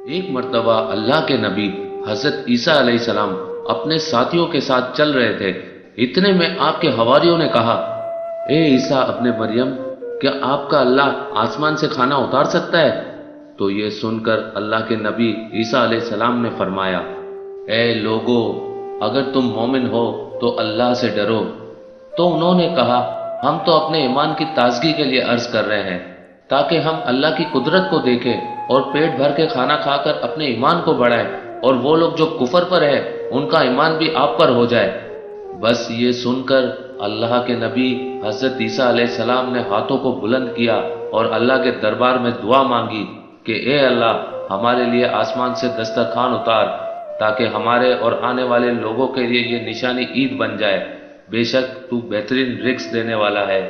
ایک مرتبہ اللہ کے نبی حضرت عیسیٰ علیہ السلام اپنے ساتھیوں کے ساتھ چل رہے تھے۔ اتنے میں آپ کے حواریوں نے کہا، اے عیسیٰ ابن مریم، کیا آپ کا اللہ آسمان سے کھانا اتار سکتا ہے؟ تو یہ سن کر اللہ کے نبی عیسیٰ علیہ السلام نے فرمایا، اے لوگو، اگر تم مومن ہو تو اللہ سے ڈرو۔ تو انہوں نے کہا، ہم تو اپنے ایمان کی تازگی کے لیے عرض کر رہے ہیں، تاکہ ہم اللہ کی قدرت کو دیکھیں اور پیٹ بھر کے کھانا کھا کر اپنے ایمان کو بڑھائیں، اور وہ لوگ جو کفر پر ہے ان کا ایمان بھی آپ پر ہو جائے۔ بس یہ سن کر اللہ کے نبی حضرت عیسیٰ علیہ السلام نے ہاتھوں کو بلند کیا اور اللہ کے دربار میں دعا مانگی کہ اے اللہ، ہمارے لیے آسمان سے دسترخوان اتار، تاکہ ہمارے اور آنے والے لوگوں کے لیے یہ نشانی عید بن جائے۔ بے شک تو بہترین رزق دینے والا ہے۔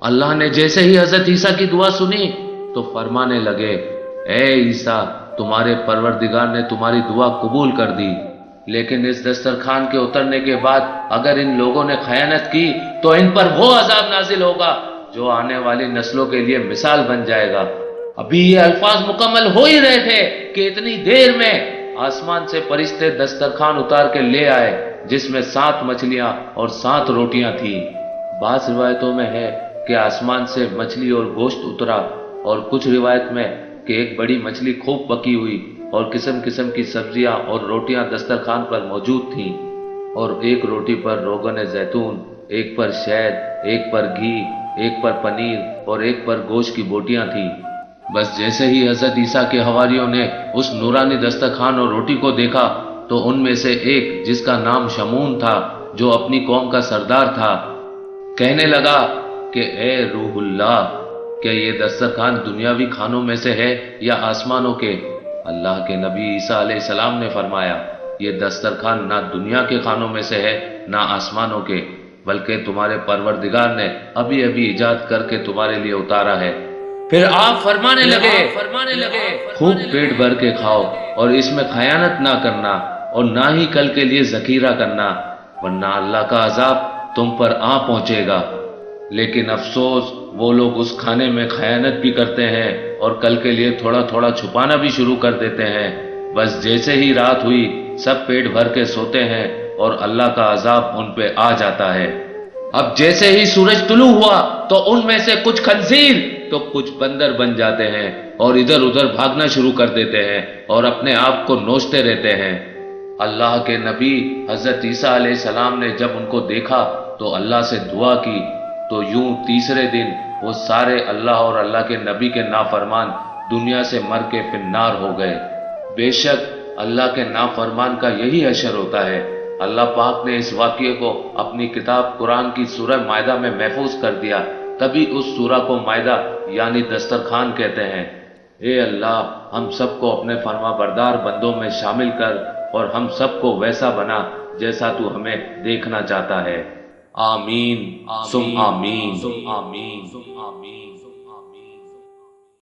اللہ نے جیسے ہی حضرت عیسیٰ کی دعا سنی تو فرمانے لگے، اے عیسیٰ، تمہارے پروردگار نے تمہاری دعا قبول کر دی، لیکن اس دسترخوان کے اترنے کے بعد اگر ان لوگوں نے خیانت کی تو ان پر وہ عذاب نازل ہوگا جو آنے والی نسلوں کے لیے مثال بن جائے گا۔ ابھی یہ الفاظ مکمل ہو ہی رہے تھے کہ اتنی دیر میں آسمان سے فرشتے دسترخوان اتار کے لے آئے، جس میں 7 مچھلیاں اور 7 روٹیاں تھیں۔ بعض روایتوں میں ہے کہ آسمان سے مچھلی اور گوشت اترا، اور کچھ روایت میں کہ ایک بڑی مچھلی خوب پکی ہوئی اور قسم قسم کی سبزیاں اور روٹیاں دسترخوان پر موجود تھیں، اور ایک روٹی پر روغن زیتون، ایک پر شہد، ایک پر گھی، ایک پر پنیر اور ایک پر گوشت کی بوٹیاں تھیں۔ بس جیسے ہی حضرت عیسیٰ کے حواریوں نے اس نورانی دسترخوان اور روٹی کو دیکھا تو ان میں سے ایک، جس کا نام شمعون تھا، جو اپنی قوم کا سردار تھا، کہنے لگا کہ اے روح اللہ، کیا یہ دسترخوان دنیاوی کھانوں میں سے ہے یا آسمانوں کے؟ اللہ کے نبی عیسیٰ علیہ السلام نے فرمایا، یہ دسترخوان نہ دنیا کے کھانوں میں سے ہے نہ آسمانوں کے، بلکہ تمہارے پروردگار نے ابھی ابھی ایجاد کر کے تمہارے لیے اتارا ہے۔ پھر آپ فرمانے لگے، خوب پیٹ بھر کے کھاؤ اور اس میں خیانت نہ کرنا اور نہ ہی کل کے لیے ذخیرہ کرنا، ورنہ اللہ کا عذاب تم پر آ پہنچے گا۔ لیکن افسوس، وہ لوگ اس کھانے میں خیانت بھی کرتے ہیں اور کل کے لیے تھوڑا تھوڑا چھپانا بھی شروع کر دیتے ہیں۔ بس جیسے ہی رات ہوئی سب پیٹ بھر کے سوتے ہیں اور اللہ کا عذاب ان پہ آ جاتا ہے۔ اب جیسے ہی سورج طلوع ہوا تو ان میں سے کچھ خنزیر تو کچھ بندر بن جاتے ہیں اور ادھر ادھر بھاگنا شروع کر دیتے ہیں اور اپنے آپ کو نوچتے رہتے ہیں۔ اللہ کے نبی حضرت عیسیٰ علیہ السلام نے جب ان کو دیکھا تو اللہ سے دعا کی، تو یوں تیسرے دن وہ سارے اللہ اور اللہ کے نبی کے نافرمان دنیا سے مر کے فنار ہو گئے۔ بے شک اللہ کے نافرمان کا یہی حشر ہوتا ہے۔ اللہ پاک نے اس واقعے کو اپنی کتاب قرآن کی سورہ مائدہ میں محفوظ کر دیا، تبھی اس سورہ کو مائدہ یعنی دسترخوان کہتے ہیں۔ اے اللہ، ہم سب کو اپنے فرما بردار بندوں میں شامل کر اور ہم سب کو ویسا بنا جیسا تو ہمیں دیکھنا چاہتا ہے۔ آمین ثم آمین۔